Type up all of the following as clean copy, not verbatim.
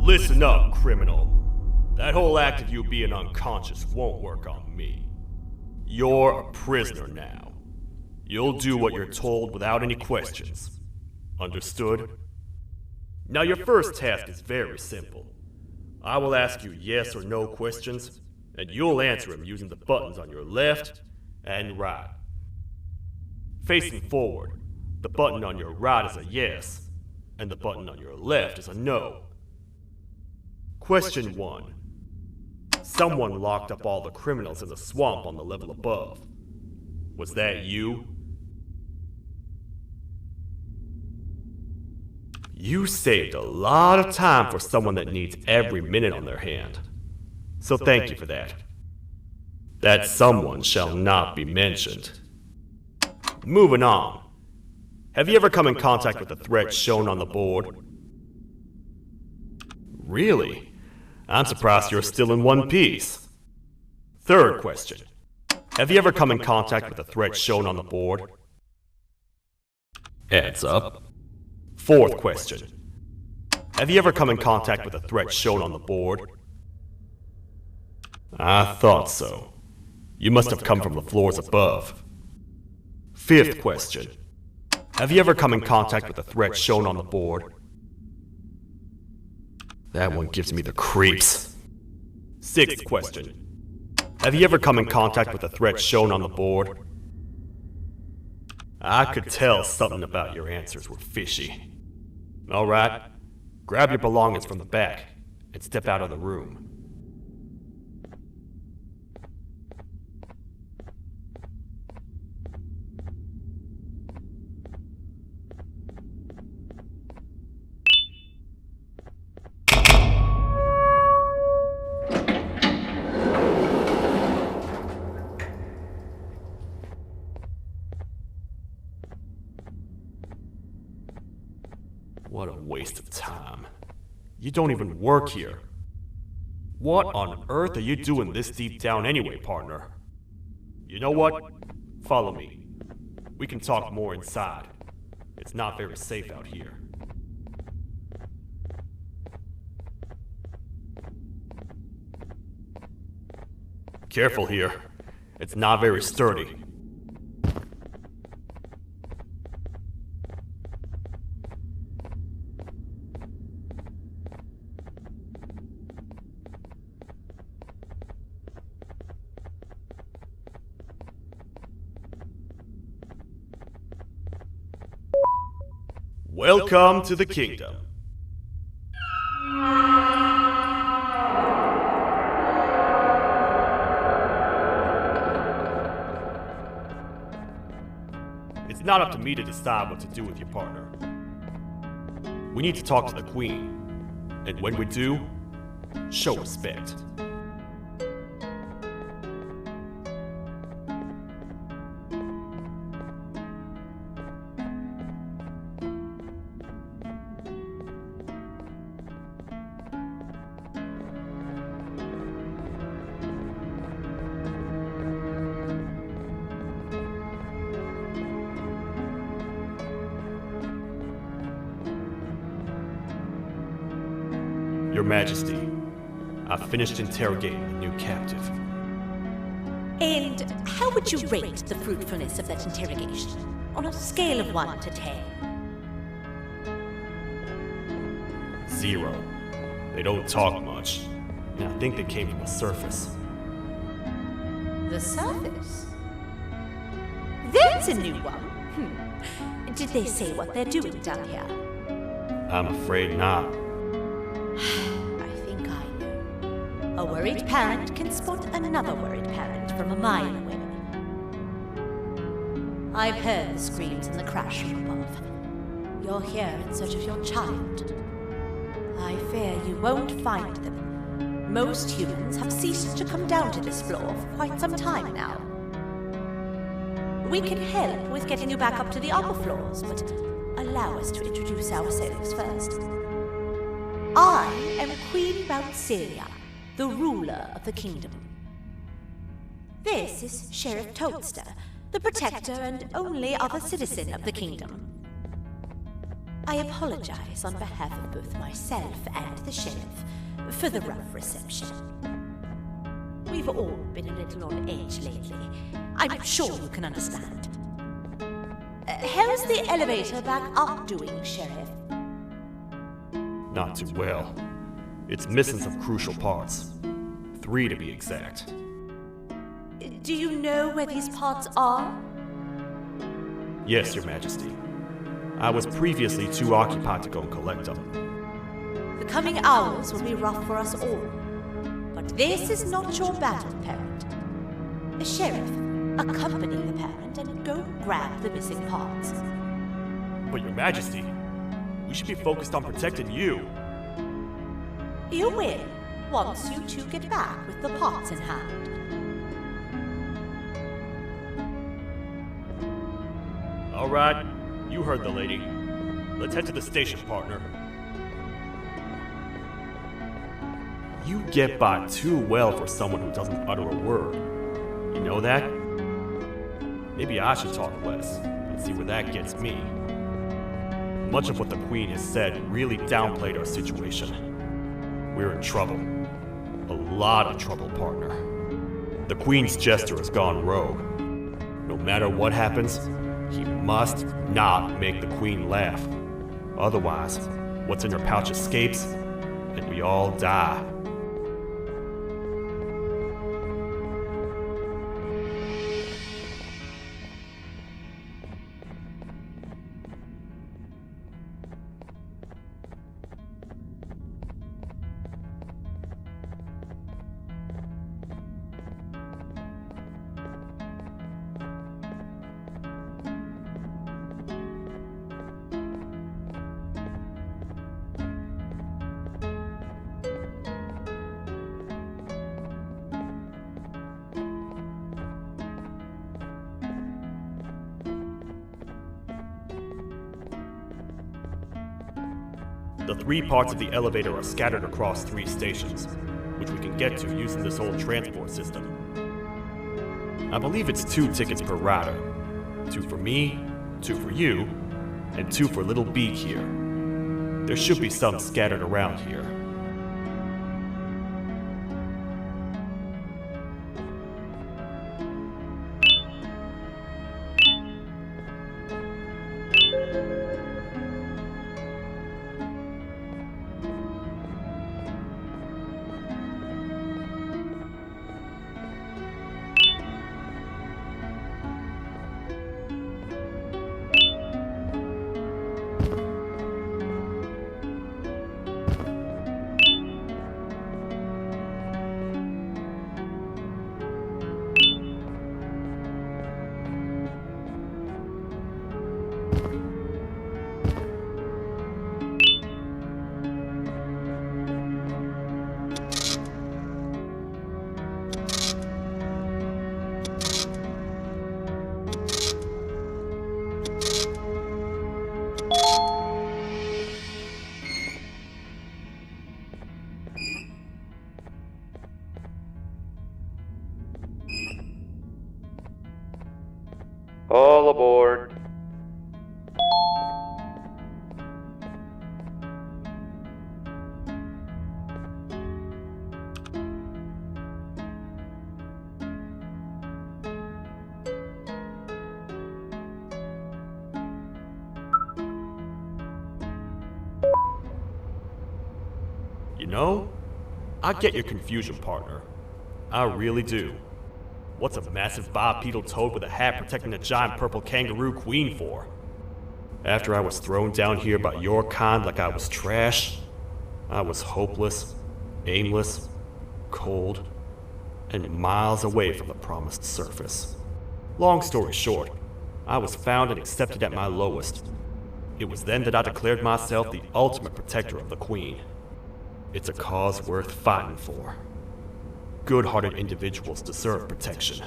Listen up, criminal. That whole act of you being unconscious won't work on me. You're a prisoner now. You'll do what you're told without any questions. Understood? Now your first task is very simple. I will ask you yes or no questions, and you'll answer them using the buttons on your left and right. Facing forward, the button on your right is a yes, and the button on your left is a no. Question 1. Someone locked up all the criminals in the swamp on the level above. Was that you? You saved a lot of time for someone that needs every minute on their hand. So thank you for that. That someone shall not be mentioned. Moving on. Have you ever come in contact with the threat shown on the board? Really? I'm surprised you're still in one piece. Third question. Have you ever come in contact with the threat shown on the board? Heads up. Fourth question. Have you ever come in contact with the threat shown on the board? I thought so. You must have come from the floors above. Fifth question. Have you ever come in contact with the threat shown on the board? That one gives me the creeps. Sixth question. Have you ever come in contact with the threat shown on the board? I could tell something about your answers were fishy. Alright, grab your belongings from the back and step out of the room. What a waste of time. You don't even work here. What on earth are you doing this deep down anyway, partner? You know what? Follow me. We can talk more inside. It's not very safe out here. Careful here. It's not very sturdy. Welcome to the kingdom. It's not up to me to decide what to do with your partner. We need to talk to the Queen. And when we do, show respect. Your Majesty, I've finished interrogating the new captive. And how would you rate the fruitfulness of that interrogation? On a scale of 1 to 10? 0. They don't talk much, and I think they came from the surface. The surface? That's a new one. Did they say what they're doing down here? I'm afraid not. I think I know. A worried parent can spot another worried parent from a mile away. I've heard the screams and the crash from above. You're here in search of your child. I fear you won't find them. Most humans have ceased to come down to this floor for quite some time now. We can help with getting you back up to the upper floors, but allow us to introduce ourselves first. I am Queen Bouncelia, the ruler of the kingdom. This is Sheriff Toadster, the protector and only other citizen of the kingdom. I apologize on behalf of both myself and the sheriff for the rough reception. We've all been a little on edge lately. I'm sure you can understand. How's the elevator back up doing, Sheriff? Not too well. It's missing some crucial parts. 3 to be exact. Do you know where these parts are? Yes, Your Majesty. I was previously too occupied to go and collect them. The coming hours will be rough for us all. But this is not your battle, parent. Sheriff, accompany the parent and go grab the missing parts. But Your Majesty, we should be focused on protecting you. You will, once you two get back with the parts in hand. All right, you heard the lady. Let's head to the station, partner. You get by too well for someone who doesn't utter a word. You know that? Maybe I should talk less and see where that gets me. Much of what the Queen has said really downplayed our situation. We're in trouble. A lot of trouble, partner. The Queen's jester has gone rogue. No matter what happens, he must not make the Queen laugh. Otherwise, what's in her pouch escapes, and we all die. The 3 parts of the elevator are scattered across 3 stations, which we can get to using this old transport system. I believe it's 2 tickets per rider. 2 for me, 2 for you, and 2 for Little Beak here. There should be some scattered around here. All aboard. You know, I get your confusion, partner. I really do. What's a massive bipedal toad with a hat protecting a giant purple kangaroo queen for? After I was thrown down here by your kind like I was trash, I was hopeless, aimless, cold, and miles away from the promised surface. Long story short, I was found and accepted at my lowest. It was then that I declared myself the ultimate protector of the queen. It's a cause worth fighting for. Good-hearted individuals deserve protection.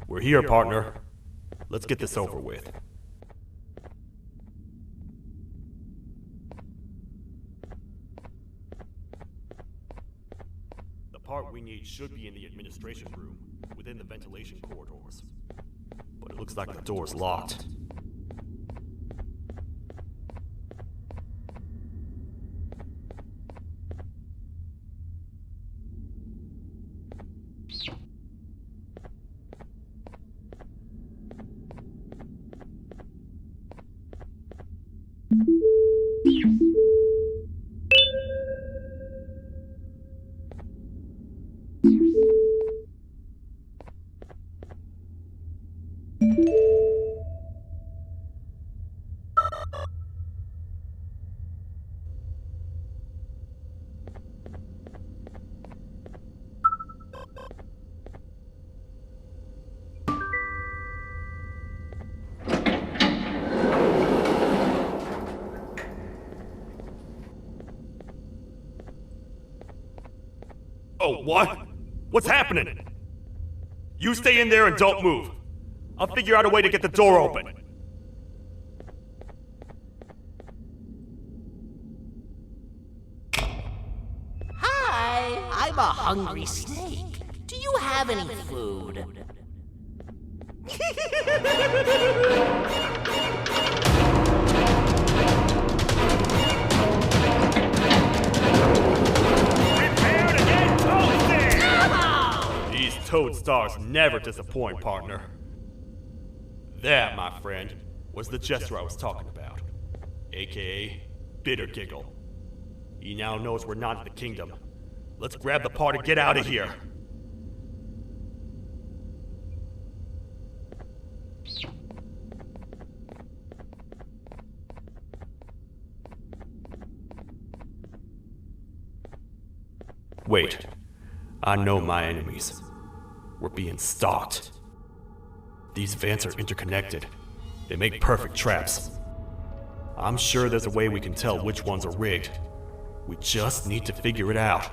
We're here, partner. Let's get this over with. The part we need should be in the administration room, within the ventilation corridors. But it looks like the door's locked. Oh, what? What's happening? You stay in there and don't move. I'll figure out a way to get the door open. Hi, I'm a hungry snake. Do you have any food? Prepare to get toasted! These toad stars never disappoint, partner. That, my friend, was the jester I was talking about. AKA Bitter Giggle. He now knows we're not in the kingdom. Let's grab the part and get out of here. Wait. I know my enemies. We're being stalked. These vents are interconnected. They make perfect traps. I'm sure there's a way we can tell which ones are rigged. We just need to figure it out.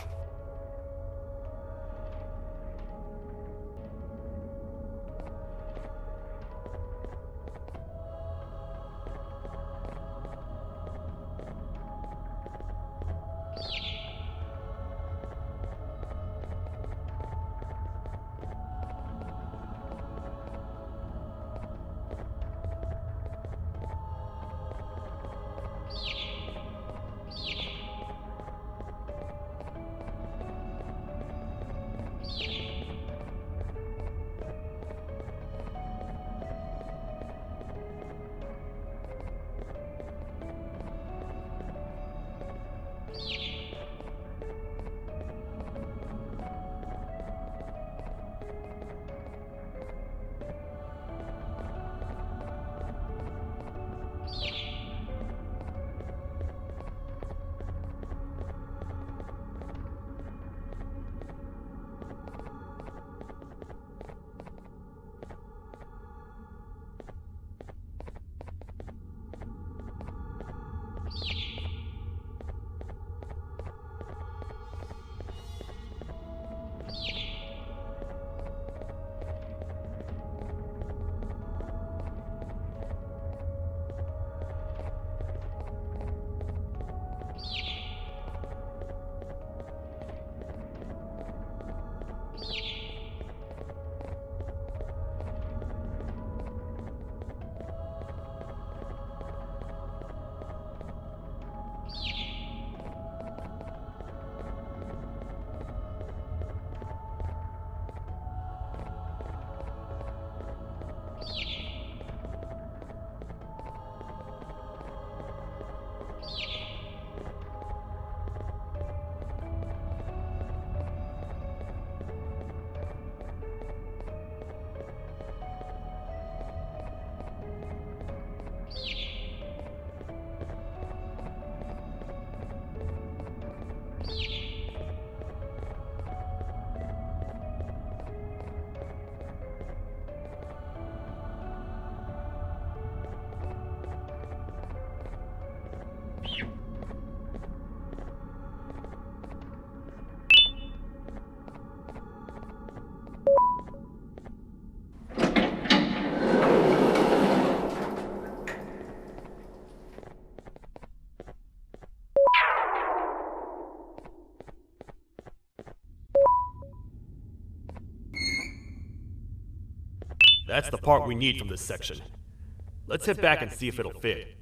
That's the part we need from this section. Let's head back and see if it'll fit.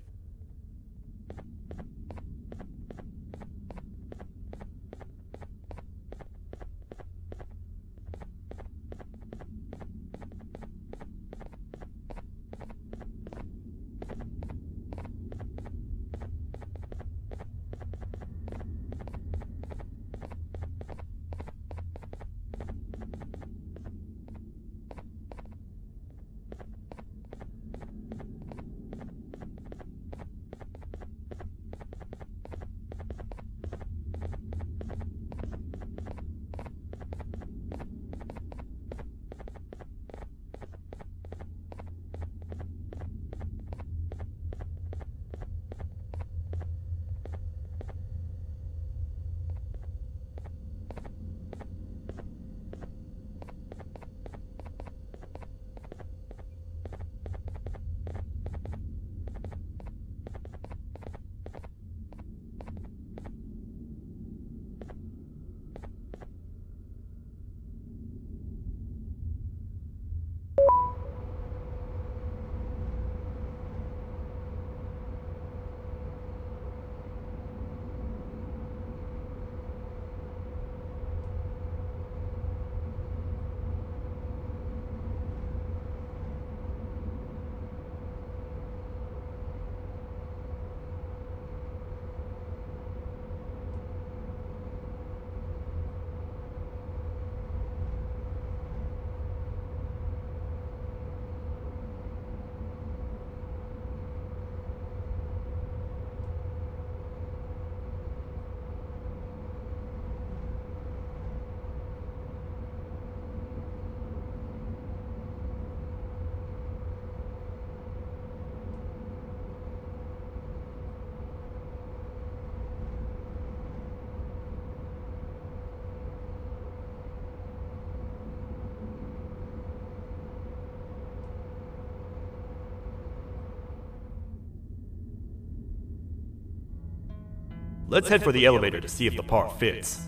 Let's head for the elevator to see if the part fits.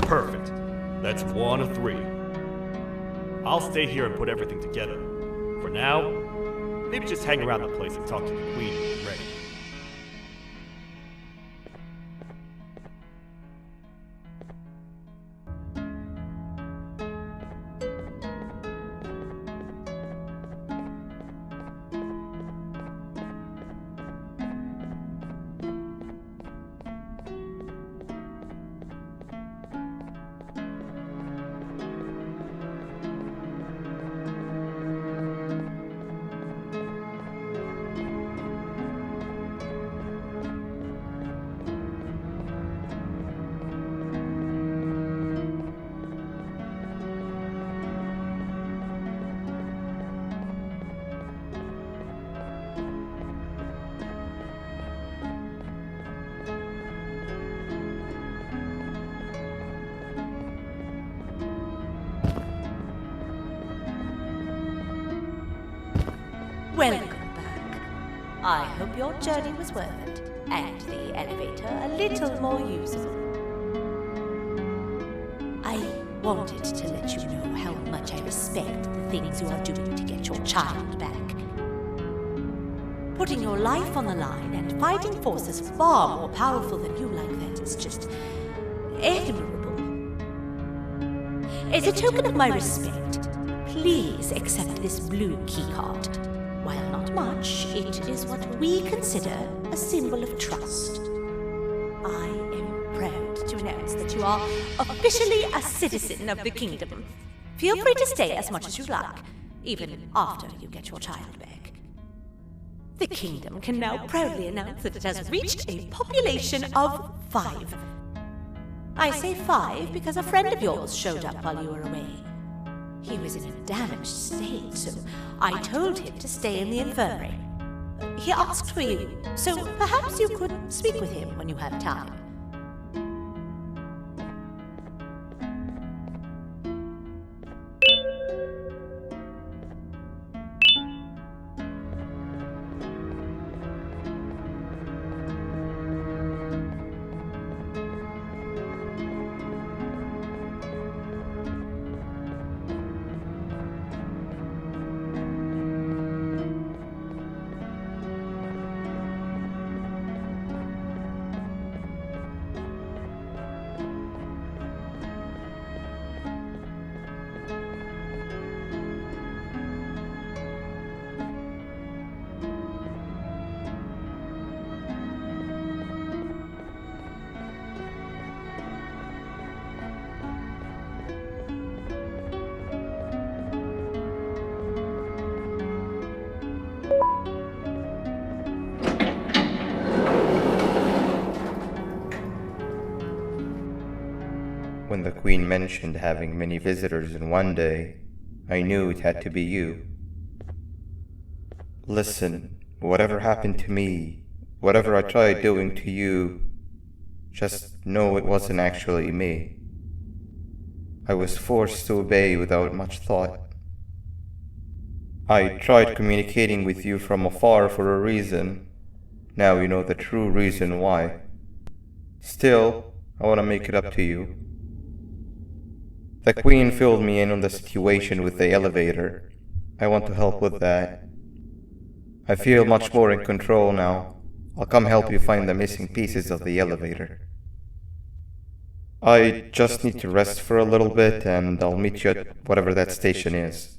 Perfect. That's 1 of 3. I'll stay here and put everything together. For now, maybe just hang around the place and talk to the queen when you're ready. Welcome back. I hope your journey was worth it, and the elevator a little more usable. I wanted to let you know how much I respect the things you are doing to get your child back. Putting your life on the line and fighting forces far more powerful than you like that is just admirable. As a token of my respect, please accept this blue keycard. While not much, it is what we consider a symbol of trust. I am proud to announce that you are officially a citizen of the kingdom. Feel free to stay as much as you like, even after you get your child back. The kingdom can now proudly announce that it has reached a population of 5. I say 5 because a friend of yours showed up while you were away. He was in a damaged state, so I told him to stay in the infirmary. He asked for you, so perhaps you could speak with him when you have time. When the Queen mentioned having many visitors in one day, I knew it had to be you. Listen, whatever happened to me, whatever I tried doing to you, just know it wasn't actually me. I was forced to obey without much thought. I tried communicating with you from afar for a reason. Now you know the true reason why. Still, I want to make it up to you. The Queen filled me in on the situation with the elevator. I want to help with that. I feel much more in control now. I'll come help you find the missing pieces of the elevator. I just need to rest for a little bit, and I'll meet you at whatever that station is.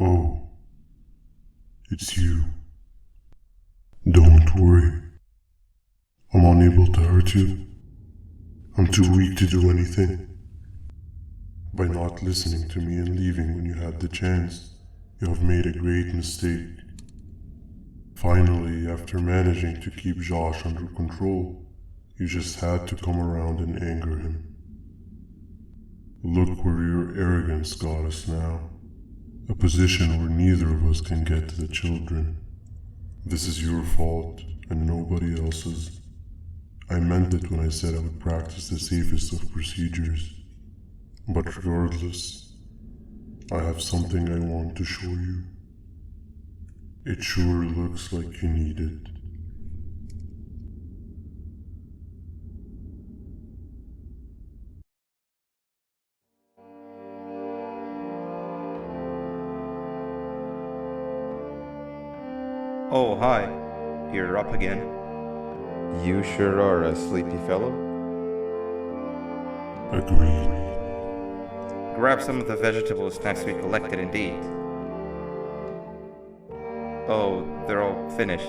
Oh, it's you. Don't worry. I'm unable to hurt you. I'm too weak to do anything. By not listening to me and leaving when you had the chance, you have made a great mistake. Finally, after managing to keep Josh under control, you just had to come around and anger him. Look where your arrogance got us now. A position where neither of us can get to the children. This is your fault and nobody else's. I meant it when I said I would practice the safest of procedures. But regardless, I have something I want to show you. It sure looks like you need it. Oh, hi. You're up again. You sure are a sleepy fellow. Agreed. Grab some of the vegetable snacks we collected indeed. Oh, they're all finished.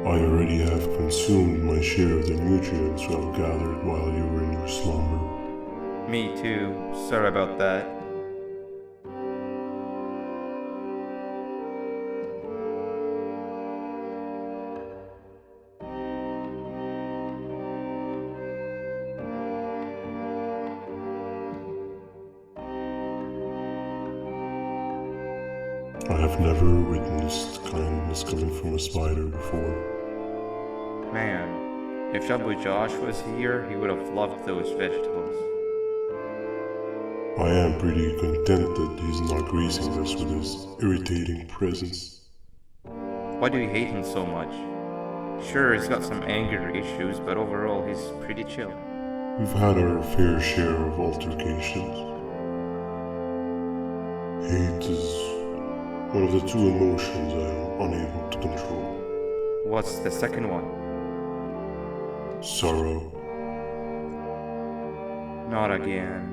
I already have consumed my share of the nutrients I've gathered while you were in your slumber. Me too. Sorry about that. I have never witnessed kindness coming from a spider before. Man, if Abu Josh was here, he would have loved those vegetables. I am pretty content that he's not gracing us with his irritating presence. Why do you hate him so much? Sure, he's got some anger issues, but overall he's pretty chill. We've had our fair share of altercations. Hate is one of the two emotions I am unable to control. What's the second one? Sorrow. Not again.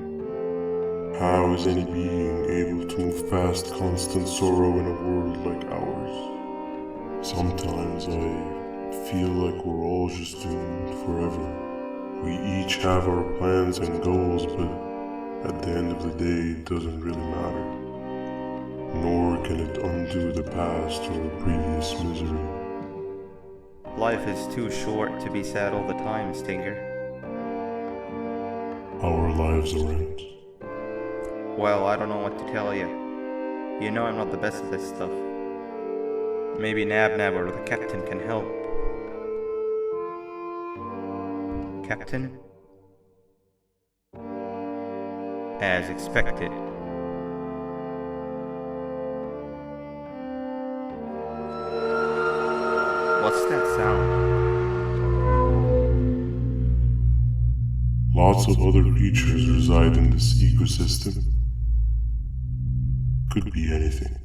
How is any being able to move past constant sorrow in a world like ours? Sometimes I feel like we're all just doomed forever. We each have our plans and goals, but at the end of the day, it doesn't really matter. Nor can it undo the past or previous misery. Life is too short to be sad all the time, Stinger. Our lives aren't. Well, I don't know what to tell you. You know I'm not the best at this stuff. Maybe Nab or the captain can help. Captain? As expected. What's that sound? Lots of other creatures reside in this ecosystem. Could be anything.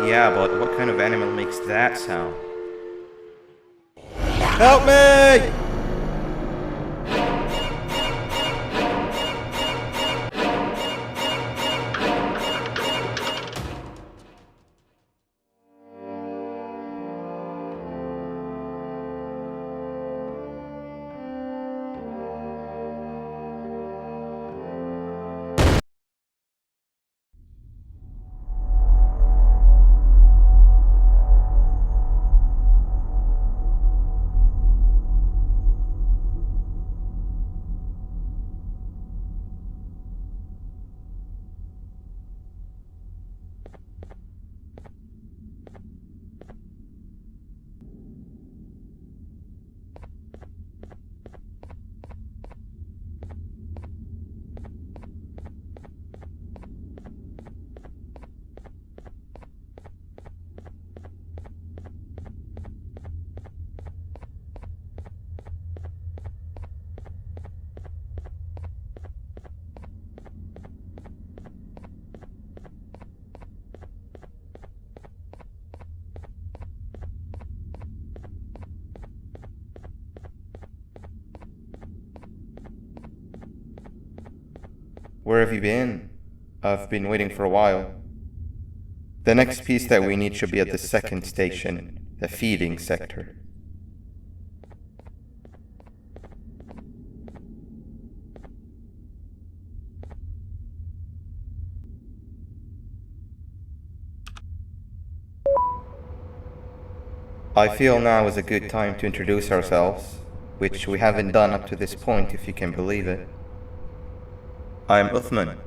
Yeah, but what kind of animal makes that sound? Help me! Where have you been? I've been waiting for a while. The next piece that we need should be at the second station, the feeding sector. I feel now is a good time to introduce ourselves, which we haven't done up to this point, if you can believe it. I'm Uthman.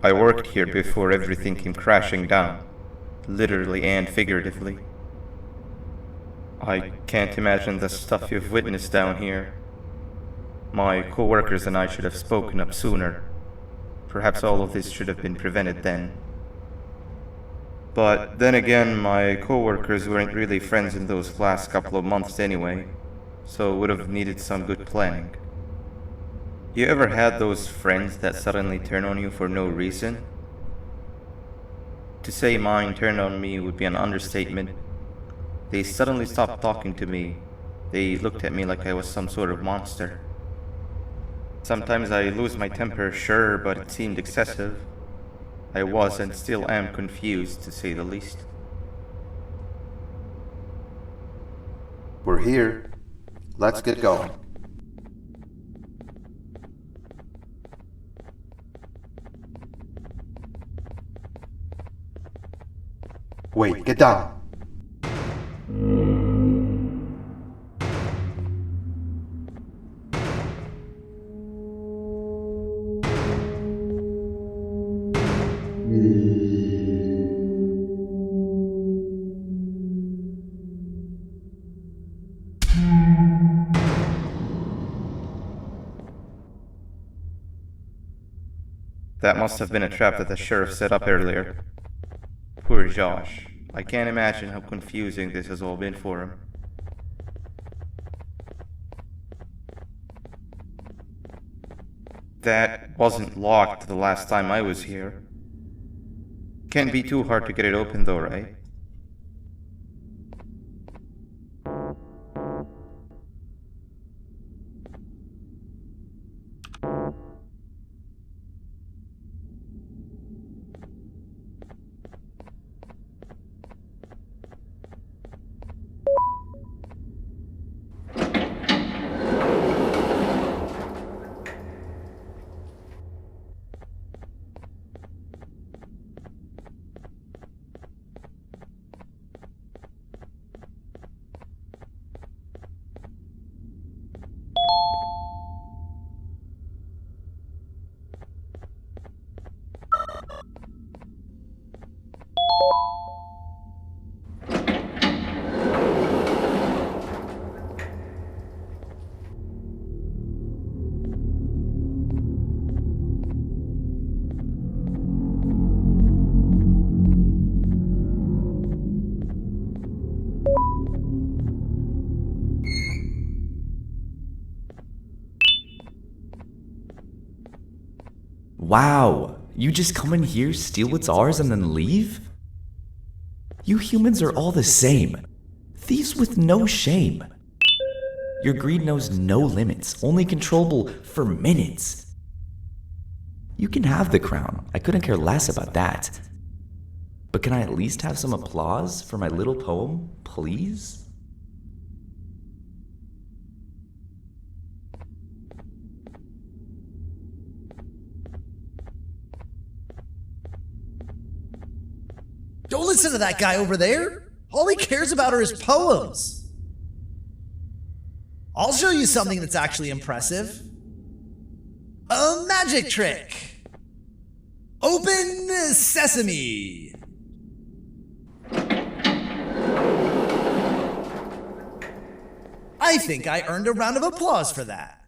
I worked here before everything came crashing down, literally and figuratively. I can't imagine the stuff you've witnessed down here. My co-workers and I should have spoken up sooner. Perhaps all of this should have been prevented then. But then again, my co-workers weren't really friends in those last couple of months anyway, so would have needed some good planning. You ever had those friends that suddenly turn on you for no reason? To say mine turned on me would be an understatement. They suddenly stopped talking to me. They looked at me like I was some sort of monster. Sometimes I lose my temper, sure, but it seemed excessive. I was and still am confused, to say the least. We're here. Let's get going. Wait, get down. That must have been a trap that the sheriff set up earlier. Poor Josh. I can't imagine how confusing this has all been for him. That wasn't locked the last time I was here. Can't be too hard to get it open though, right? Wow, you just come in here, steal what's ours, and then leave? You humans are all the same. Thieves with no shame. Your greed knows no limits, only controllable for minutes. You can have the crown, I couldn't care less about that. But can I at least have some applause for my little poem, please? Don't listen to that guy over there. All he cares about are his poems. I'll show you something that's actually impressive. A magic trick. Open sesame. I think I earned a round of applause for that.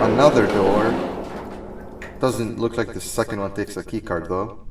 Another door. Doesn't look like the second one takes a keycard though.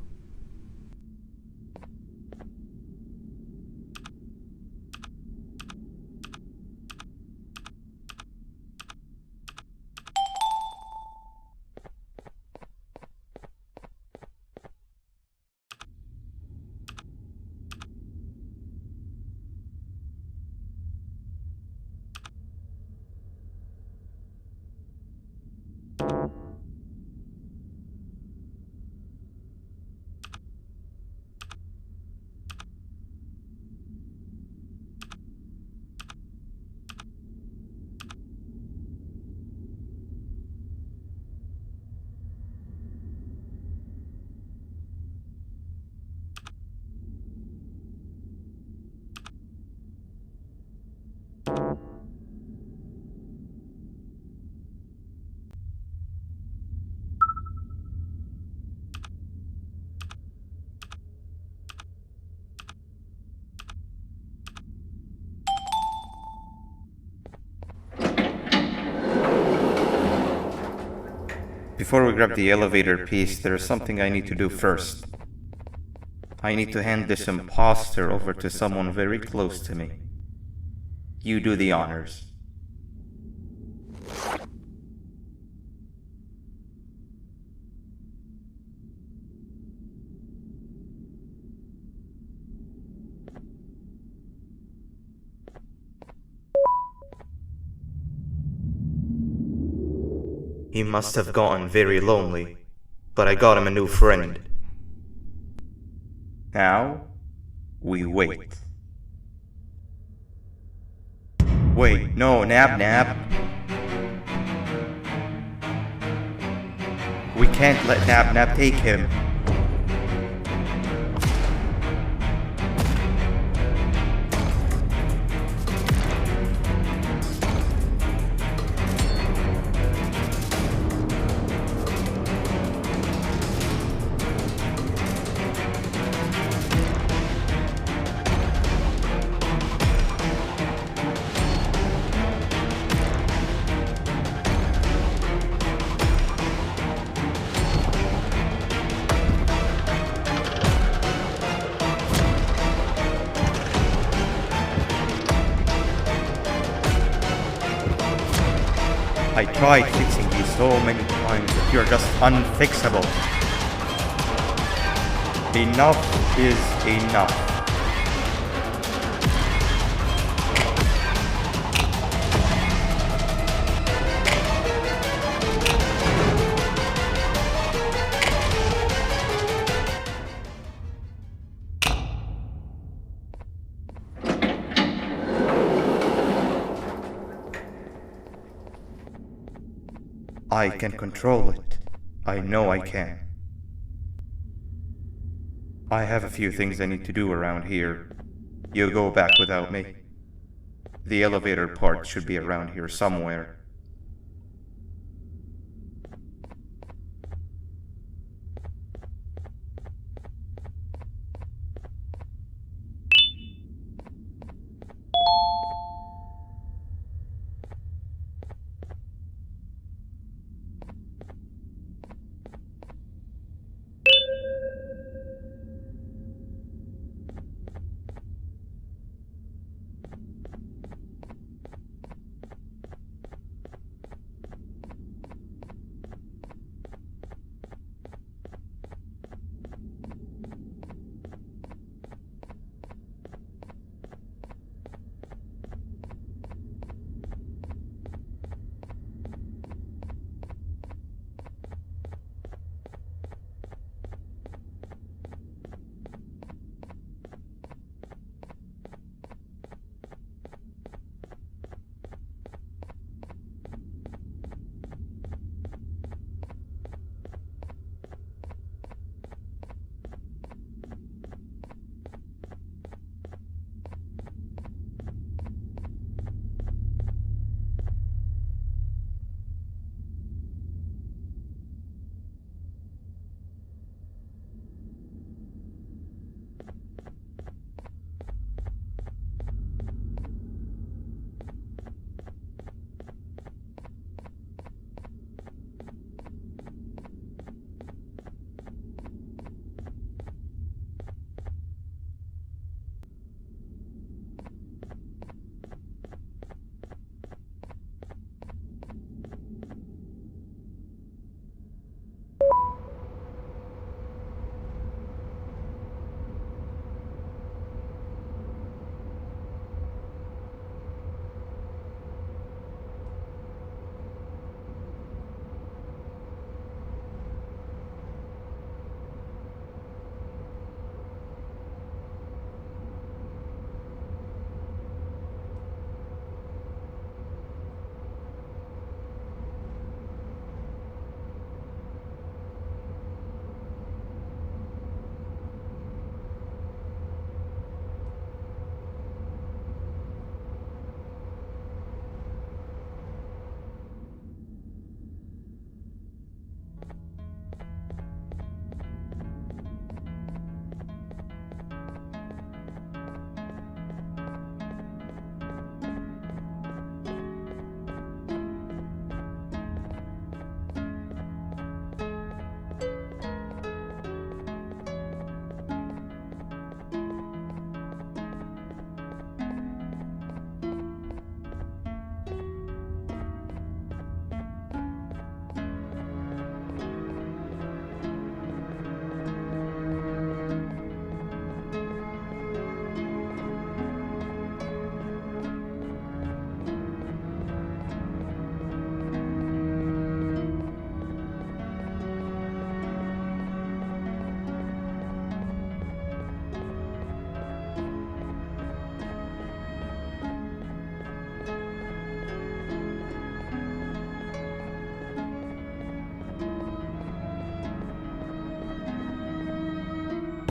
Before we grab the elevator piece, there is something I need to do first. I need to hand this imposter over to someone very close to me. You do the honors. He must have gotten very lonely, but I got him a new friend. Now, we wait. Wait, no, Nab. We can't let Nab take him. tried fixing you so many times that you're just unfixable. Enough is enough. I can control it. I know I can. I have a few things I need to do around here. You go back without me. The elevator part should be around here somewhere.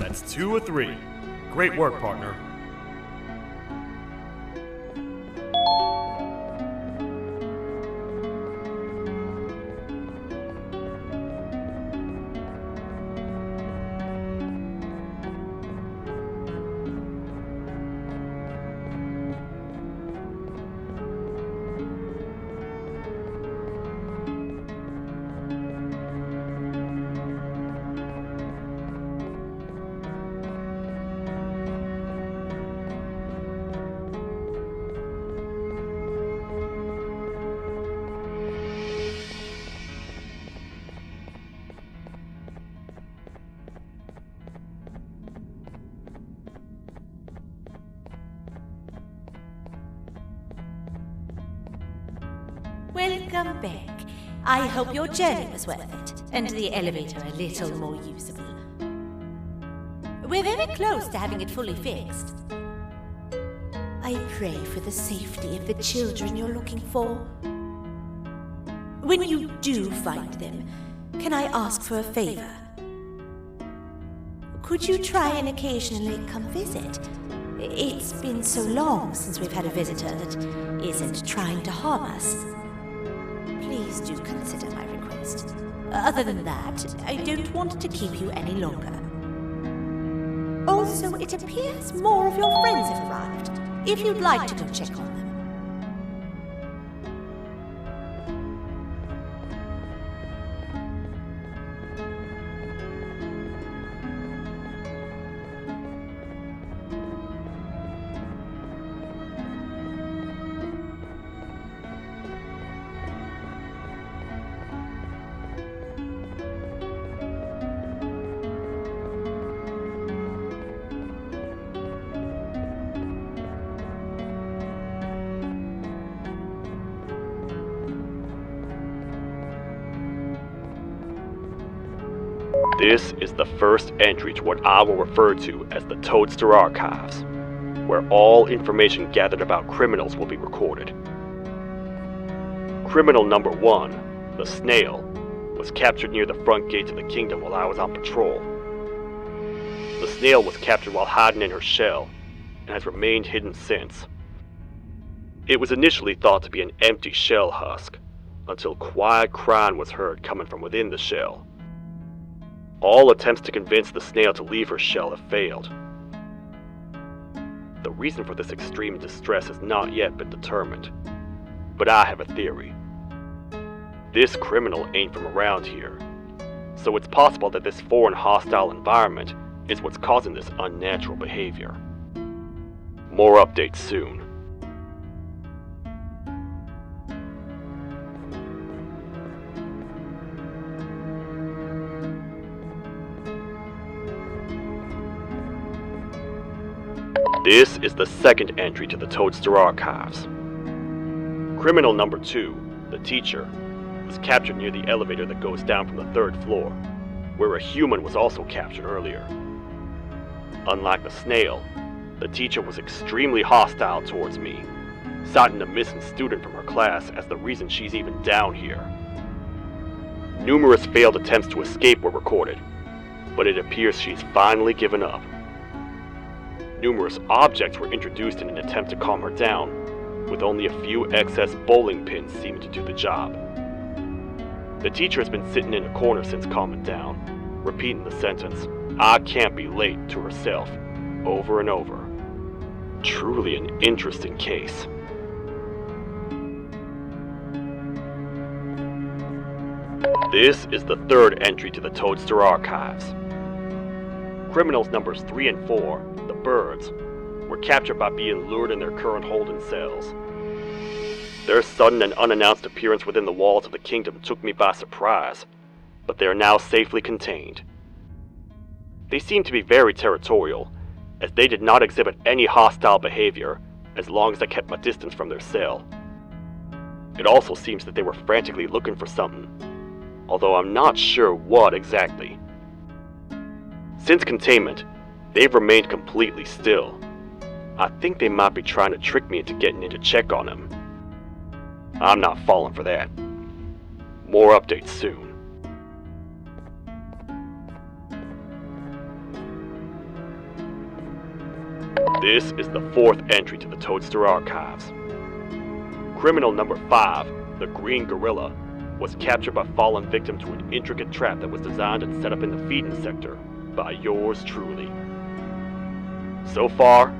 That's 2 or 3. Great work, partner. beg. I hope your journey was worth it, and the elevator a little more usable. We're very close to having it fully fixed. I pray for the safety of the children you're looking for. When you do find them, can I ask for a favor? Could you try and occasionally come visit? It's been so long since we've had a visitor that isn't trying to harm us. Please do consider my request. Other than that, I don't want to keep you any longer. Also, it appears more of your friends have arrived, if you'd like to go check on them. This is the first entry to what I will refer to as the Toadster Archives, where all information gathered about criminals will be recorded. Criminal number 1, the snail, was captured near the front gate to the kingdom while I was on patrol. The snail was captured while hiding in her shell, and has remained hidden since. It was initially thought to be an empty shell husk, until quiet crying was heard coming from within the shell. All attempts to convince the snail to leave her shell have failed. The reason for this extreme distress has not yet been determined, but I have a theory. This criminal ain't from around here, so it's possible that this foreign hostile environment is what's causing this unnatural behavior. More updates soon. This is the second entry to the Toadster Archives. Criminal number 2, the teacher, was captured near the elevator that goes down from the 3rd floor, where a human was also captured earlier. Unlike the snail, the teacher was extremely hostile towards me, citing a missing student from her class as the reason she's even down here. Numerous failed attempts to escape were recorded, but it appears she's finally given up. Numerous objects were introduced in an attempt to calm her down, with only a few excess bowling pins seeming to do the job. The teacher has been sitting in a corner since calming down, repeating the sentence, "I can't be late," to herself, over and over. Truly an interesting case. This is the 3rd entry to the Toadster Archives. Criminals numbers 3 and 4, the birds, were captured by being lured in their current holding cells. Their sudden and unannounced appearance within the walls of the kingdom took me by surprise, but they are now safely contained. They seem to be very territorial, as they did not exhibit any hostile behavior as long as I kept my distance from their cell. It also seems that they were frantically looking for something, although I'm not sure what exactly. Since containment, they've remained completely still. I think they might be trying to trick me into getting in to check on them. I'm not falling for that. More updates soon. This is the 4th entry to the Toadster Archives. Criminal number 5, the green gorilla, was captured by falling victim to an intricate trap that was designed and set up in the feeding sector by yours truly. So far,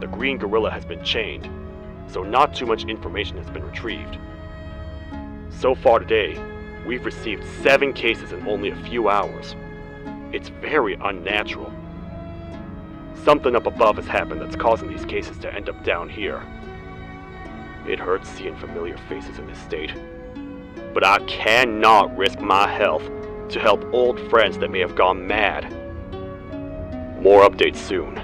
the green gorilla has been chained, so not too much information has been retrieved. So far today, we've received 7 cases in only a few hours. It's very unnatural. Something up above has happened that's causing these cases to end up down here. It hurts seeing familiar faces in this state, but I cannot risk my health to help old friends that may have gone mad. More updates soon.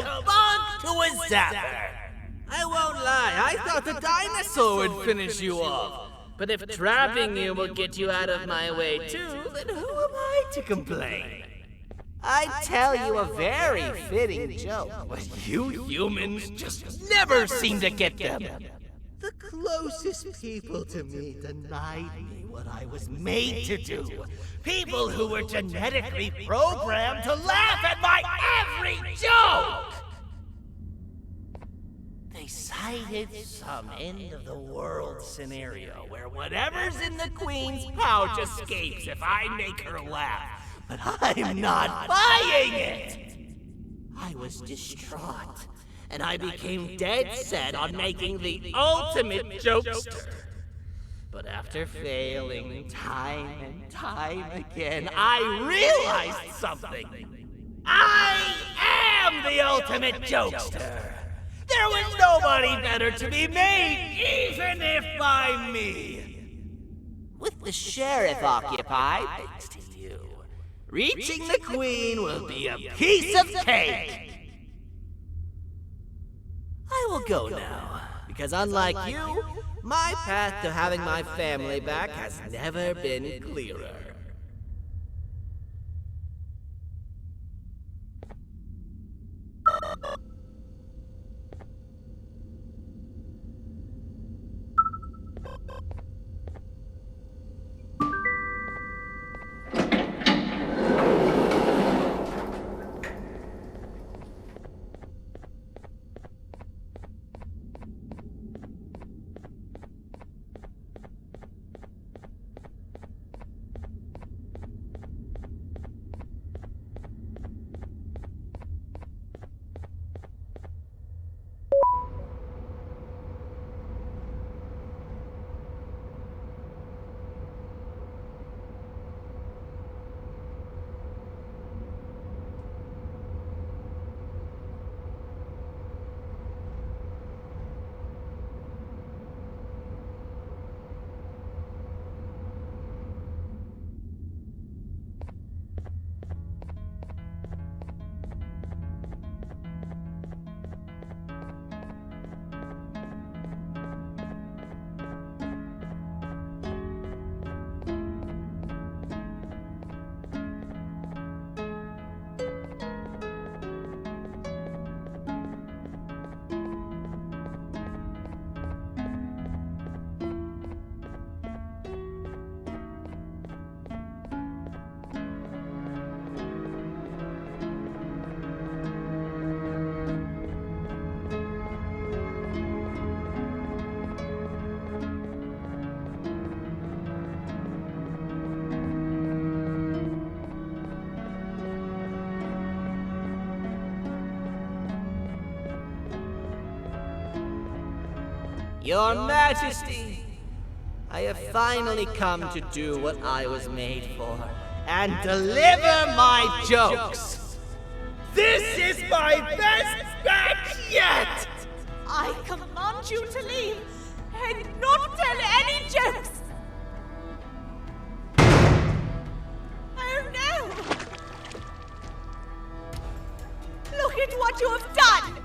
funk to a zapper. I won't lie, I thought the dinosaur would finish you off. But if trapping you will get you out of my way too, then who am I to complain? I'd tell you a very fitting joke, but you humans just never seem to get them. The closest people to me denied me what I was made to do. People who were genetically programmed to laugh at my every joke! They cited some end-of-the-world scenario where whatever's in the Queen's pouch escapes if I make her laugh. But I'm not buying it! I was distraught, and I became dead set on making the ultimate jokester. But after failing time and time again, I realized something. I am the ultimate jokester! There was nobody better to be made, even if by me. With the sheriff occupied, thanks to you, reaching the Queen will be a piece of cake. I will go now, because unlike you, my path to having my family back has never been clearer. Your Majesty, I have finally come to do what I was made for, and deliver my jokes. This is my best batch yet! I command you to leave and not tell any jokes! Oh no! Look at what you have done!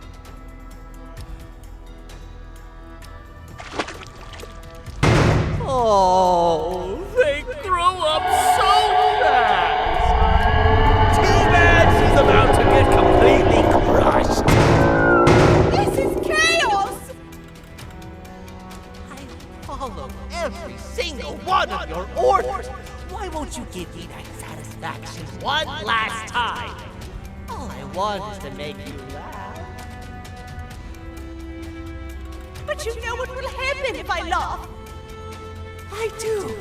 Oh, they grew up so fast! Too bad she's about to get completely crushed! This is chaos! I follow every single one of your orders! Why won't you give me that satisfaction one last time? All I want is to make you laugh. But you know what will happen if I laugh. I do.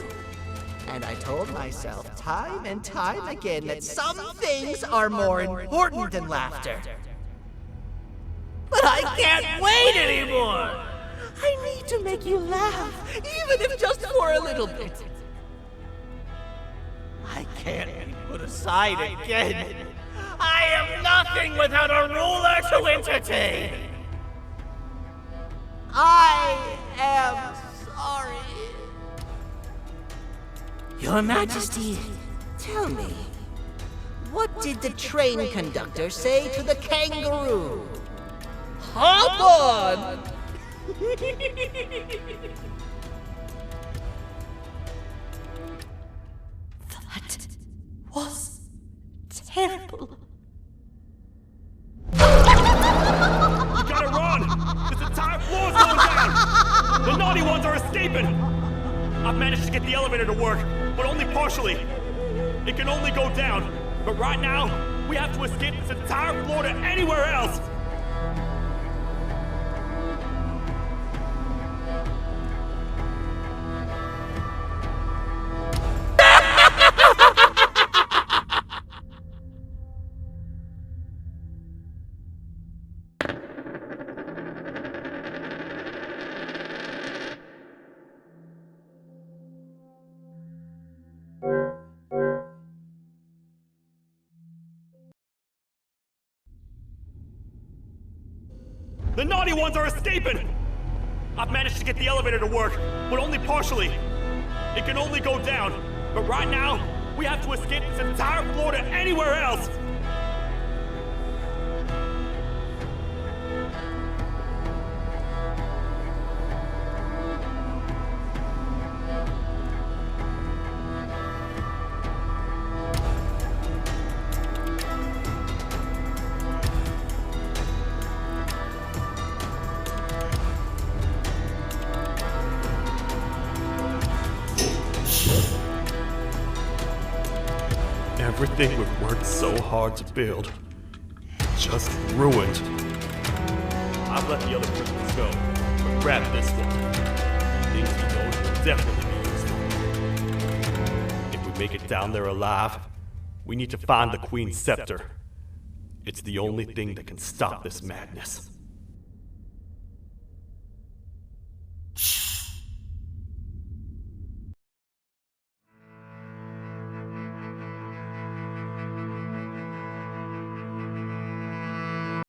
And I told myself time and time again that some things are more important than laughter. But I can't wait anymore! I need to make you laugh, even if just for a little bit. I can't be put aside again. I am nothing without a ruler to entertain. I am sorry. Your Majesty, tell me, What did the train conductor say to the kangaroo? Hop on! That was terrible. We gotta run! This entire floor's going down! The naughty ones are escaping! I've managed to get the elevator to work, but only partially. It can only go down, but right now, we have to escape this entire floor to anywhere else! The naughty ones are escaping! I've managed to get the elevator to work, but only partially. It can only go down, but right now, we have to escape this entire floor to anywhere else! Everything we've worked so hard to build, just ruined. I've let the other prisoners go, but grab this one. Things he knows will definitely be useful. If we make it down there alive, we need to find the Queen's scepter. It's the only thing that can stop this madness.